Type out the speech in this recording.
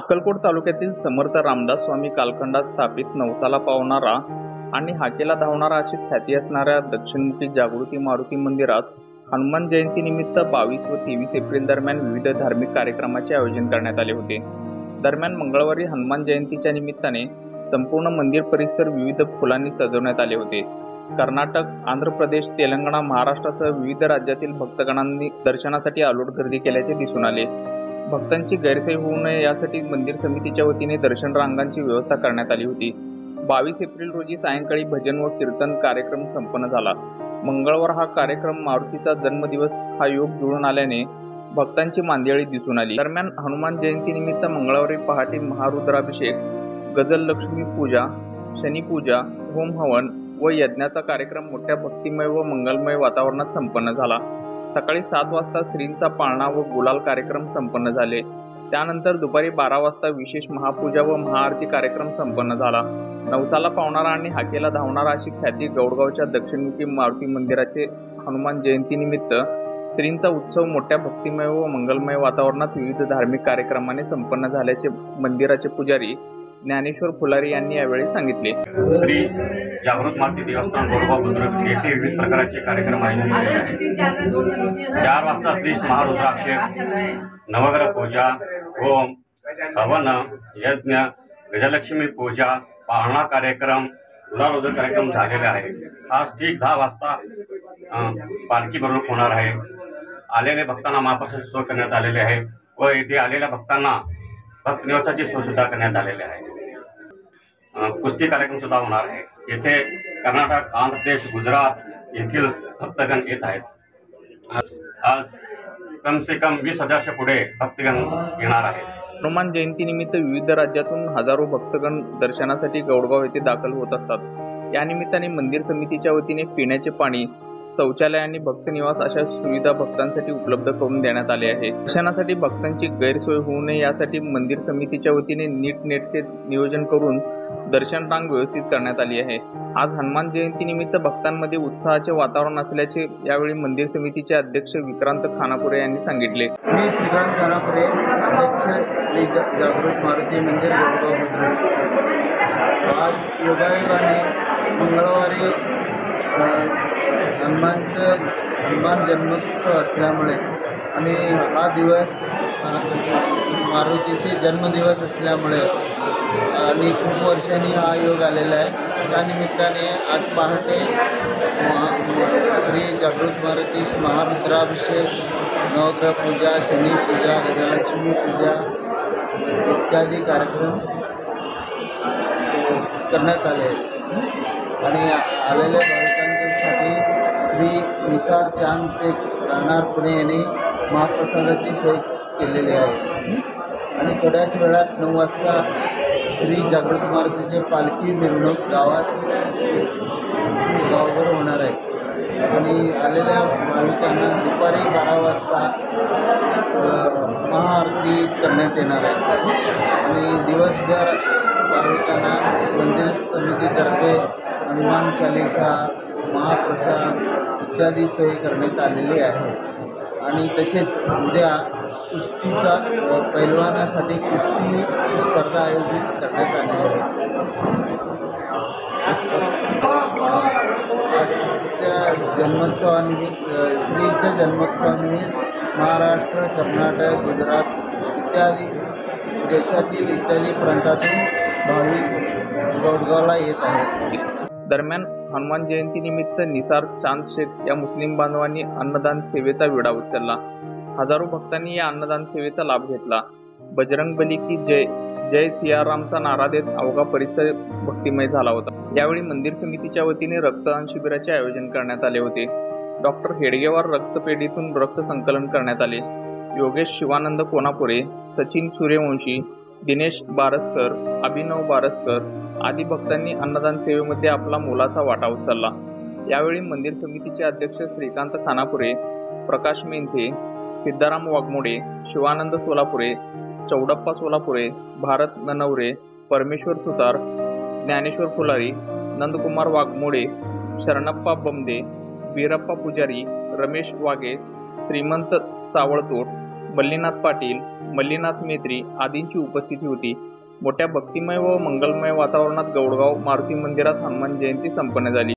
अक्कलकोट तालुक्यातील समर्थ रामदास स्वामी कालखंडात स्थापित नवसाला पावणारा आणि हाकेला धावणारा अशी ख्याती असणाऱ्या दक्षिणमुखी जागृती मारुती मंदिरात हनुमान जयंतीनिमित्त 22 व 23 एप्रिल दरम्यान विविध धार्मिक कार्यक्रमाचे आयोजन करण्यात आले होते। दरम्यान मंगळवारी हनुमान जयंतीच्या निमित्ताने संपूर्ण मंदिर परिसर विविध फुलांनी सजवण्यात आले होते। कर्नाटक, आंध्र प्रदेश, तेलंगणा, महाराष्ट्रासह विविध राज्यातील भक्तगणांनी दर्शनासाठी अलोट गर्दी केल्याचे दिसून आले। भक्तांची गैरसोय होऊ नये यासाठी मंदिर समितीच्या वतीने दर्शन रांगांची व्यवस्था करण्यात आली होती। 22 एप्रिल रोजी सायंकाळी भजन व कीर्तन कार्यक्रम संपन्न झाला। मंगळवार हा कार्यक्रम मारुतीचा जन्मदिवस हा योग जुळून आल्याने भक्तांची मांदियाळी दिसून आली। दरम्यान हनुमान जयंतीनिमित्त मंगळवारी पहाटे महारुद्राभिषेक, गजल, लक्ष्मी पूजा, शनी पूजा, होम हवन व यज्ञाचा कार्यक्रम मोठ्या भक्तिमय व मंगलमय वातावरणात संपन्न झाला। सकाळी 7 वाजता श्रींचा पाळणा व गुलाल कार्यक्रम संपन्न झाले। त्यानंतर दुपारी 12 वाजता विशेष महापूजा व महाआरती कार्यक्रम संपन्न झाला। नवसाला पावणारा आणि हाकेला धावणारा अशी ख्याती गौडगावच्या दक्षिणमुखी मारुती मंदिराचे हनुमान जयंतीनिमित्त श्रींचा उत्सव मोठ्या भक्तिमय व मंगलमय वातावरणात विविध धार्मिक कार्यक्रमाने संपन्न झाल्याचे मंदिराचे पुजारी ज्ञानेश्वर फुलारी यांनी यावेळी सांगितले। श्री जागृत मारुती देवस्थान गौडगाव बुद्रुक येथे विविध प्रकारचे कार्यक्रम आयोजित केले आहेत। 4 वाजता श्री महारुद्राभिषेक, नवग्रह पूजा, होम हवन, यज्ञ, गजलक्ष्मी पूजा, पाळणा कार्यक्रम, गुलाल कार्यक्रम झालेले आहे। आज ठीक 10 वाजता पालखी मिरवणूक होणार आहे। आलेल्या भक्तांना महाप्रसादाची सोय करण्यात आलेली आहे व येथे आलेल्या भक्तांना भक्त निवासाची सोय सुद्धा करण्यात आलेली आहे। कुस्ती कार्यक्रम सुद्धा होणार आहे। येथे कर्नाटक, आंध्र प्रदेश, गुजरात येथील भक्तगण येत आहेत। आज कम से कम 20,000च्या पुढे भक्तगण येणार आहेत। हनुमान जयंतीनिमित्त विविध राज्यातून हजारो भक्तगण दर्शनासाठी गौडगाव येथे दाखल होत असतात। या निमित्ताने मंदिर समितीच्या वतीने पिण्याचे पाणी, शौचालय आणि भक्त निवास अशा सुविधा भक्तांसाठी उपलब्ध करून देण्यात आले आहे। दर्शनासाठी भक्तांची गैरसोय होऊ नये यासाठी मंदिर समितीच्या वतीने नीटनेटके नियोजन करून दर्शन रांग व्यवस्थित करण्यात आली आहे। आज हनुमान जयंतीनिमित्त भक्तांमध्ये उत्साहाचे वातावरण असल्याचे यावेळी मंदिर समितीचे अध्यक्ष विक्रांत खानापुरे यांनी सांगितले। मी श्रीकांत खानापुरे, अध्यक्ष श्री जागृत मारुती मंदिर गौडगाव बुद्रुक। आज योगायोगाने मंगळवारी हनुमान जन्मोत्सव असल्यामुळे आणि हा दिवस मारुतीचे जन्मदिवस असल्यामुळे आणि खूप वर्षांनी हा योग आलेला आहे। त्या निमित्ताने आज पहाटे श्री जागृत मारुती महारुद्राभिषेक, नवग्रह पूजा, शनी पूजा, गजलक्ष्मी पूजा इत्यादी कार्यक्रम करण्यात आले आहेत आणि आलेल्या भाविकांसाठी श्री निसार चांद शेख राहणार पुणे यांनी महाप्रसादाची सोय केलेली आहे आणि थोड्याच वेळात 9 वाजता श्री जागृत मारुतीचे पालखी मिरवणूक गावभर होणार आहे आणि आलेल्या भाविकांना दुपारी 12 वाजता महाआरती करण्यात येणार आहे आणि दिवसभर भाविकांना मंदिर समितीतर्फे हनुमान चालीसा, महाप्रसाद इत्यादी सोय करण्यात आलेली आहे आणि तसेच उद्या कुस्तीचा पैलवानासाठी कुस्ती स्पर्धा आयोजित करण्यात आली आहे। आजच्या जन्मोत्सवानिमित्त श्रीच्या जन्मोत्सवानिमित्त महाराष्ट्र, कर्नाटक, गुजरात इत्यादी देशातील इत्यादी प्रांतातून भाविक गौडगावला येत आहेत। दरम्यान हनुमान जयंतीनिमित्त निसार चांद शेख या मुस्लिम बांधवांनी अन्नदान सेवेचा विडा उचलला। हजारो भक्तांनी या अन्नदान सेवेचा लाभ घेतला। बजरंग बली की जय, जय सियारामचा नारा देत अवघा परिसर भक्तिमय झाला होता। यावेळी मंदिर समितीच्या वतीने रक्तदान शिबिराचे आयोजन करण्यात आले होते। डॉक्टर हेडगेवार रक्तपेढीतून रक्त संकलन करण्यात आले। योगेश शिवानंद कोनापुरे, सचिन सूर्यवंशी, दिनेश बारसकर, अभिनव बारसकर आदी भक्तांनी अन्नदान सेवेमध्ये आपला मोलाचा वाटा उचलला। यावेळी मंदिर समितीचे अध्यक्ष श्रीकांत खानापुरे, प्रकाश मेंथे, सिद्धाराम वाघमोडे, शिवानंद सोलापुरे, चौडप्पा सोलापुरे, भारत ननवरे, परमेश्वर सुतार, ज्ञानेश्वर फुलारी, नंदकुमार वाघमोडे, शरणप्पा बमदे, वीरप्पा पुजारी, रमेश वागे, श्रीमंत सावळतोट, बल्लीनाथ पाटील, मल्लीनाथ मेत्री आदींची उपस्थिती होती. मोठ्या भक्तिमय व मंगलमय वातावरणात गौडगाव मारुती मंदिरात हनुमान जयंती संपन्न झाली.